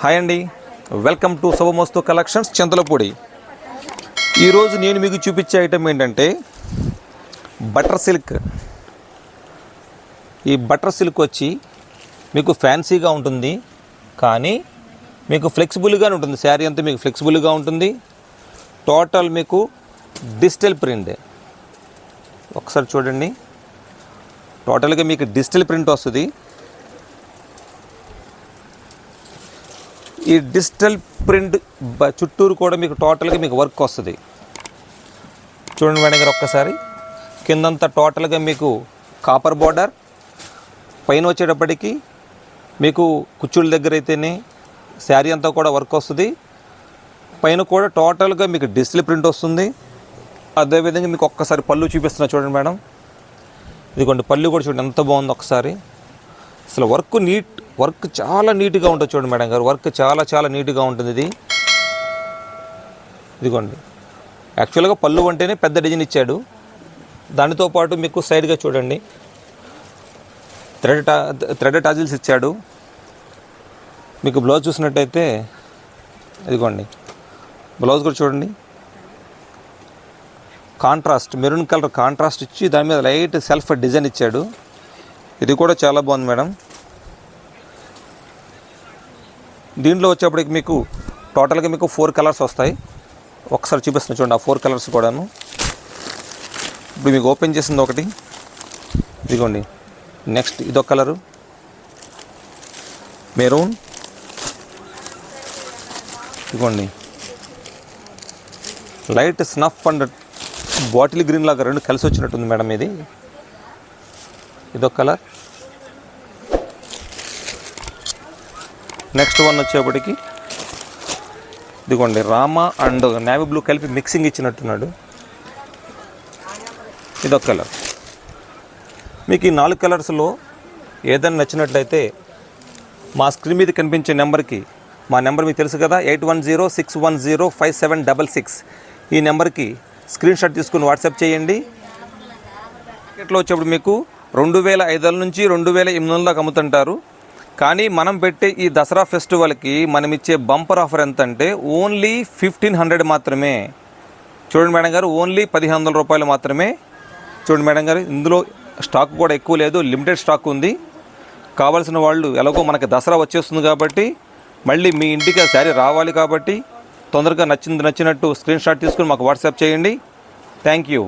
Hi అండి, welcome to Subhamastu collections Chintalapudi. ఈరోజు నేను మీకు చూపించే ఐటెం ఏంటంటే బటర్ సిల్క్. ఈ బటర్ సిల్క్ వచ్చి మీకు ఫ్యాన్సీగా ఉంటుంది, కానీ మీకు ఫ్లెక్సిబుల్గా ఉంటుంది. శారీ అంతా మీకు ఫ్లెక్సిబుల్గా ఉంటుంది. టోటల్ మీకు డిజిటల్ ప్రింట్. ఒకసారి చూడండి, టోటల్గా మీకు డిజిటల్ ప్రింట్ వస్తుంది. ఈ డిజిటల్ ప్రింట్ చుట్టూరు కూడా మీకు టోటల్గా మీకు వర్క్ వస్తుంది. చూడండి మేడం గారు, ఒక్కసారి కిందంతా టోటల్గా మీకు కాపర్ బార్డర్, పైన వచ్చేటప్పటికి మీకు కుచ్చుళ్ళ దగ్గర అయితేనే శారీ అంతా కూడా వర్క్ వస్తుంది. పైన కూడా టోటల్గా మీకు డిజిటల్ ప్రింట్ వస్తుంది. అదేవిధంగా మీకు ఒక్కసారి పళ్ళు చూపిస్తున్నా చూడండి మేడం. ఇదిగోండి పళ్ళు కూడా చూడండి ఎంత బాగుంది. ఒకసారి అసలు వర్క్ చాలా నీట్గా ఉంటుంది. చూడండి మేడం గారు, వర్క్ చాలా నీట్గా ఉంటుంది. ఇదిగోండి, యాక్చువల్గా పళ్ళు అంటేనే పెద్ద డిజైన్ ఇచ్చాడు. దానితో పాటు మీకు సైడ్గా చూడండి థ్రెడ్ టాజిల్స్ ఇచ్చాడు. మీకు బ్లౌజ్ చూసినట్టయితే ఇదిగోండి, బ్లౌజ్ కూడా చూడండి కాంట్రాస్ట్, మెరూన్ కలర్ కాంట్రాస్ట్ ఇచ్చి దాని మీద లైట్ సెల్ఫ్ డిజైన్ ఇచ్చాడు. ఇది కూడా చాలా బాగుంది మేడం. దీంట్లో వచ్చేప్పటికి మీకు టోటల్గా మీకు 4 కలర్స్ వస్తాయి. ఒకసారి చూపిస్తున్నాను చూడండి, ఆ 4 కలర్స్ కూడాను. ఇప్పుడు మీకు ఓపెన్ చేసింది ఒకటి, ఇదిగోండి. నెక్స్ట్ ఇదొక కలరు మెరూన్, ఇదిగోండి light snuff and bottle green లాగా రెండు కలిసి వచ్చినట్టుంది మేడం. ఇదొక కలర్. నెక్స్ట్ వన్ వచ్చేప్పటికి ఇదిగోండి రామా అండ్ నేవీ బ్లూ కలిపి మిక్సింగ్ ఇచ్చినట్టున్నాడు. ఇదొక కలర్. మీకు ఈ 4 కలర్స్లో ఏదైనా నచ్చినట్లయితే మా స్క్రీన్ మీద కనిపించే నెంబర్కి, మా నెంబర్ మీకు తెలుసు కదా, 8106105766, ఈ నెంబర్కి స్క్రీన్ షాట్ తీసుకుని వాట్సాప్ చేయండి. మార్కెట్లో వచ్చేప్పుడు మీకు 2500 నుంచి 2800 దాకా అమ్ముతుంటారు. కానీ మనం పెట్టే ఈ దసరా ఫెస్టివల్కి మనం ఇచ్చే బంపర్ ఆఫర్ ఎంత అంటే ఓన్లీ 1500 మాత్రమే. చూడండి మేడం గారు, ఓన్లీ 1500 రూపాయలు మాత్రమే. చూడండి మేడం గారు, ఇందులో స్టాక్ కూడా ఎక్కువ లేదు, లిమిటెడ్ స్టాక్ ఉంది. కావాల్సిన వాళ్ళు, ఎలాగో మనకి దసరా వచ్చేస్తుంది కాబట్టి మళ్ళీ మీ ఇంటికి ఆ శారీ రావాలి కాబట్టి తొందరగా నచ్చినట్టు స్క్రీన్ షాట్ తీసుకుని మాకు వాట్సాప్ చేయండి. Thank you.